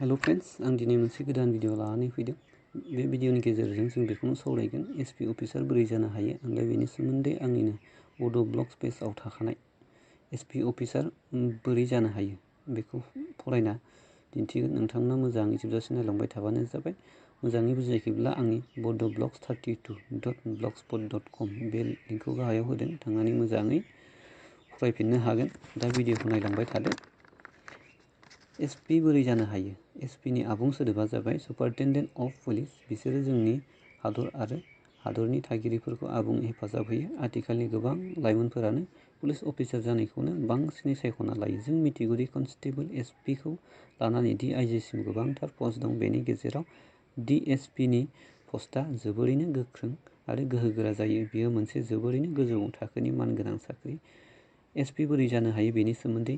हेल' friends, आं दिनै मोनसे गोदान भिडिअ लानानै फैदों। बे भिडिअनि गेजेरजों जों बेखौनो सावरायगोन एसपि अफिसार बोरै जानो हायो। आं दा बेनि सोमोन्दै आंनिनो बड' ब्लग्स पेजआव थाखानाय एसपि अफिसार बोरै जानो हायो बेखौ फरायना दिन्थिगोन। नोंथांमोना मोजाङै जोबजासिम नायलांबाय थाबानो जाबाय। मोजाङै बुजियाखैब्ला आंनि बड' ब्लग्स 32.blogspot.com बे लिंकखौ गाहायाव होदों, थांनानै मोजाङै फरायफिननो हागोन। दा भिडिअखौ नायलांबाय थादो। एसपि बोरै जानो हायो। एसपिनि आबुं सोदोबा जाबाय सुपारिनटेन्डेन्ट अफ पुलिस। बिसोरो जोंनि हादर आरो हादरनि थागिरिफोरखौ आबुङै हेफाजाब होयो। आथिखालनि गोबां लाइमोनफोरानो पुलिस अफिसार जानायखौनो बांसिनै सायख'ना लायो। जों मिथिगौदि कनस्टेबल एसपिखौ लानानै DIGसिम गोबांथार पस्ट दं। बेनि गेजेराव DSPनि पस्टआ जोबोरैनो गोख्रों आरो गोहोगोरा जायो। बेयो मोनसे जोबोरैनो गोजौ थाखोनि मानगोनां साख्रि। एसपि बोरै जानो हायो बेनि सोमोन्दै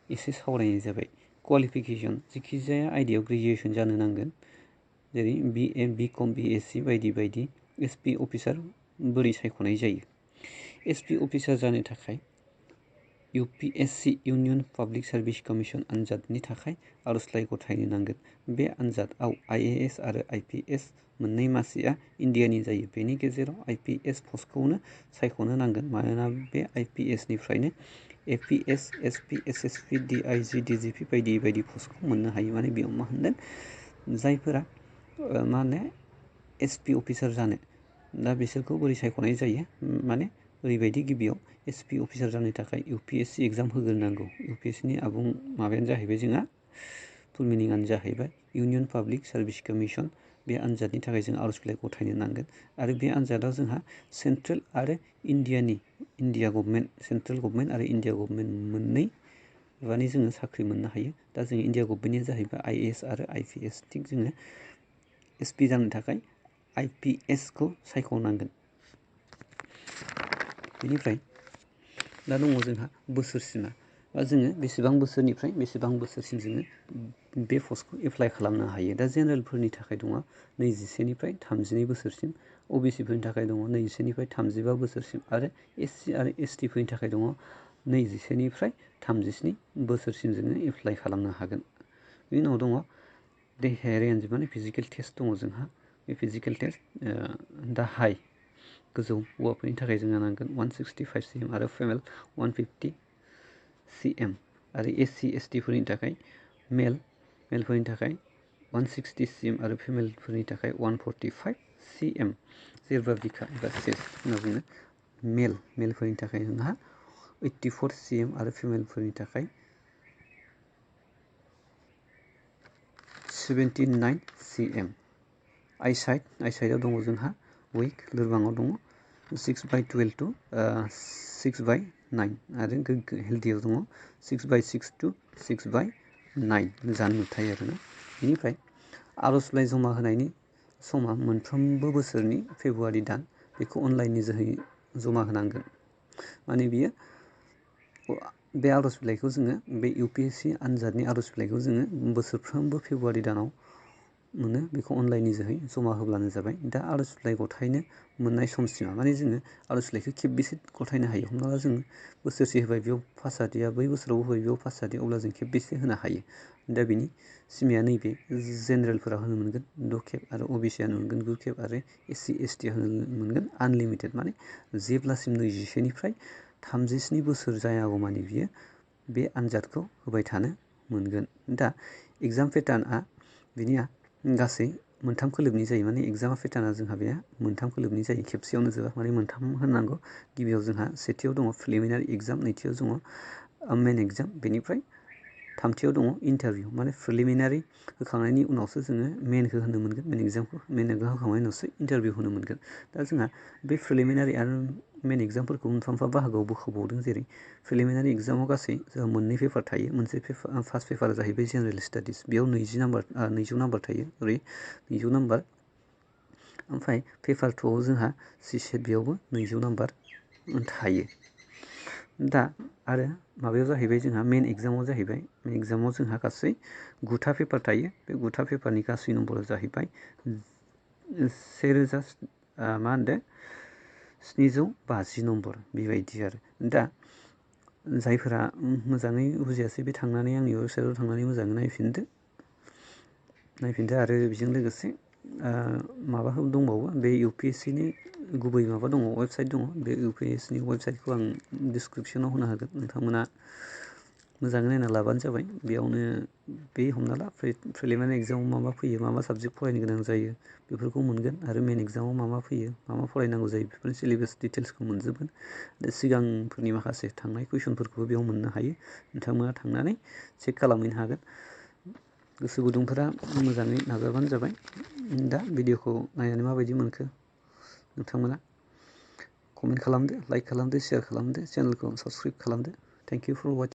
एसे सावरायनाय जाबाय। क्वालिफिकेसन: जायखिजाया आयदायाव ग्रेजुवेसन जानो नांगोन, जेरै BA, BCom, BSc बायदि बायदि। एसपि अफिसार बोरै सायख'नाय जायो। एसपि अफिसार जानो थाखाय UPSC union public service commission आनजादनि थाखाय आर'जलाइ गथायनो नांगोन। बे आनजादआव IAS आरो IPS मोननै मासिआ इन्डियानि जायो। बेनि गेजेराव IPS पस्टखौनो सायख'नो नांगोन, मानोना बे IPSनिफ्रायनो APS, SP, SSP, DIG, DGP बायदि बायदि पस्टखौ मोननो हायो। माने बेयाव मा होनदों, जायफोरा एसपि अफिसार जानो, दा बिसोरखौ बोरै सायख'नाय जायो। माने ओरैबायदि, गिबियाव एसपि अफिसार जानो थाखाय UPSC एग्जाम होग्रोनांगौ। UPSCनि आबुं माबायानो जाहैबाय जोंहा, फुल मिनिङानो जाहैबाय इउनियन पाब्लिक सार्भिस कमिसन। बे आनजादनि थाखाय जों आर'ज बिलाइ गथायनो नांगोन आरो बे आनजादाव जोंहा सेन्ट्रेल आरो इन्डिया गभर्नमेन्ट, सेन्ट्रेल गभर्नमेन्ट आरो इन्डिया गभर्नमेन्ट मोननै माने जोङो साख्रि मोननो हायो। दा जों इन्डिया गभर्नमेन्टनि जाहैबाय IAS आरो IPS। थिग जोङो एसपि जानो थाखाय IPSखौ सायख'नांगोन। बेनिफ्राय दा दङ जोंहा बोसोरसिमा, बा जोङो बेसेबां बोसोरनिफ्राय बेसेबां बोसोरसिम जोङो बे पस्टखौ एप्लाइ खालामनो हायो। दा जेनेरेलफोरनि थाखाय दङ 21निफ्राय 32 बोसोरसिम, OBCफोरनि थाखाय दङ 21निफ्राय 35 बोसोरसिम आरो SC आरो STफोरनि थाखाय दङ 21निफ्राय 37 बोसोरसिम जोङो एप्लाइ खालामनो हागोन। बेनि उनाव दङ देहायारि आनजाद, माने फिजिकेल टेस्ट दङ जोंहा। बे फिजिकेल टेस्ट दा हाइ गोजौ हौवाफोरनि थाखाय जोंहा नांगोन 165 cm आरो फेमेल 150 cm आरो SC STफोरनि थाखाय मेलफोरनि थाखाय 160 cm आरो फेमेलफोरनि थाखाय 145 cm। जेब्रा बिखा एबा चेस्ट होनना बुङो। मेलफोरनि थाखाय जोंहा 84 cm आरो फेमेलफोरनि थाखाय 79 cm। आइसाइटआव दङ जोंहा उइक, लोरबाङाव दङ 6/12 to 6/9 आरो गोग्गो हेल्दियाव दङ 6/6 to 6/9 जानो नुथाय आरोना। बेनिफ्राय आर'ज बिलाइ जमा होनायनि समा मोनफ्रोमबो बोसोरनि फेब्रुवारि दान। बेखौ अनलाइननि जोहै जमा होनांगोन। माने बियो, बे आर'ज बिलाइखौ जोङो, बे UPSC आनजादनि आर'ज बिलाइखौ जोङो बोसोरफ्रोमबो फेब्रुवारि दानाव मोनो। बेखौ अनलाइननि जोहै जमा होब्लानो जाबाय। दा आर'ज बिलाइ गथायनो मोननाय समसिमा, माने जोङो आर'ज बिलाइखौ खेबबेसे गथायनो हायो। हमना ला जोङो बोसोरसे होबाय, बेयाव पास जादिया, बै बोसोराव होबाय बेयाव पास जादिया, अब्ला जों खेबबेसे होनो हायो। दा बिनि सिमाया नैबे। जेनेरेलफोरा होनो मोनगोन 6 खेब आरो OBCआ होनो मोनगोन 9 खेब आरो SC STआ होनो मोनगोन आनलिमिटेड, माने जेब्लासिम 21निफ्राय 37 बोसोर जायागौमानि बियो बे आनजादखौ होबाय थानो मोनगोन। दा एग्जाम पेटार्नआ बिनिया गासै मोनथाम खोलोबनि जायो। माने एग्जाम पेटार्नआ जोंहा बे मोनथाम खोलोबनि जायो, खेबसेयावनो जोबा, माने मोनथाम होननांगौ। गिबियाव जोंहा सेथियाव दङ प्रिलिमिनारि एग्जाम, नैथियाव दङ मेन एग्जाम, बेनिफ्राय थामथियाव दङ इन्टारभिउ। माने प्रिलिमिनारि होखांनायनि उनावसो जोङो मेनखौ होनो मोनगोन। मेन एग्जाम होखांनायनि उनावसो इन्टारभिउ होनो मोनगोन। दा जोंहा बे प्रिलिमिनारि आरो मेन एग्जामफोरखौ मोनफा मोनफा बाहागोआव बोखावबावदों। जेरै प्रिलिमिनारि एग्जामाव गासै जोंहा मोननै पेपार थायो। मोनसे फार्स्ट पेपारा जाहैबाय जेनेरेल स्टाडिस, बेयाव 200 नाम्बार थायो, 200 नाम्बार। ओमफ्राय पेपार 2आव जोंहा CSAT, बेयावबो 200 नाम्बार थायो। दा आरो माबायाव जाहैबाय जोंहा मेन एग्जामाव जाहैबाय, मेन एग्जामाव जोंहा गासै 9था पेपार थायो। बे 9था पेपारनि गासै नम्बरा जाहैबाय 750 नम्बर बेबायदि आरो। दा जायफोरा मोजाङै बुजियासै, बे थांनानै आंनि वेबसाइटआव थांनानै मोजाङै नायफिनदो। नायफिनदो आरो बेजों लोगोसे माबाफोर दंबावो बे UPSC नि गुबै माबा दङ वेबसाइट दङ बे UPSC नि वेबसाइटखौ आं डिसक्रिपसनाव होनो हागोन नोंथांमोना मोजाङै नायना लाबानो जाबाय बेयावनो बे हमना ला प्रिलिमिनारि एगजामाव मा मा फैयो मा मा साबजेक्ट फरायनो गोनां जायो बेफोरखौ मोनगोन आरो मेन एगजामाव मा मा फैयो मा मा फरायनांगौ जायो बेफोरनि सिलेबास डिटेल्सखौ मोनजोबगोन दा सिगांफोरनि माखासे थांनाय कुइसनफोरखौबो बेयाव मोननो हायो नोंथांमोना थांनानै चेक खालामहैनो हागोन गोसो गुदुंफोरा मोजाङै नाजाबानो जाबाय दा भिडिअखौ नायनानै माबायदि मोनखो नोंथांमोना कमेन्ट खालामदो लाइक खालामदो शेयार खालामदो चेनेलखौ साबस्क्राइब खालामदो थेंक इउ फर वाचिं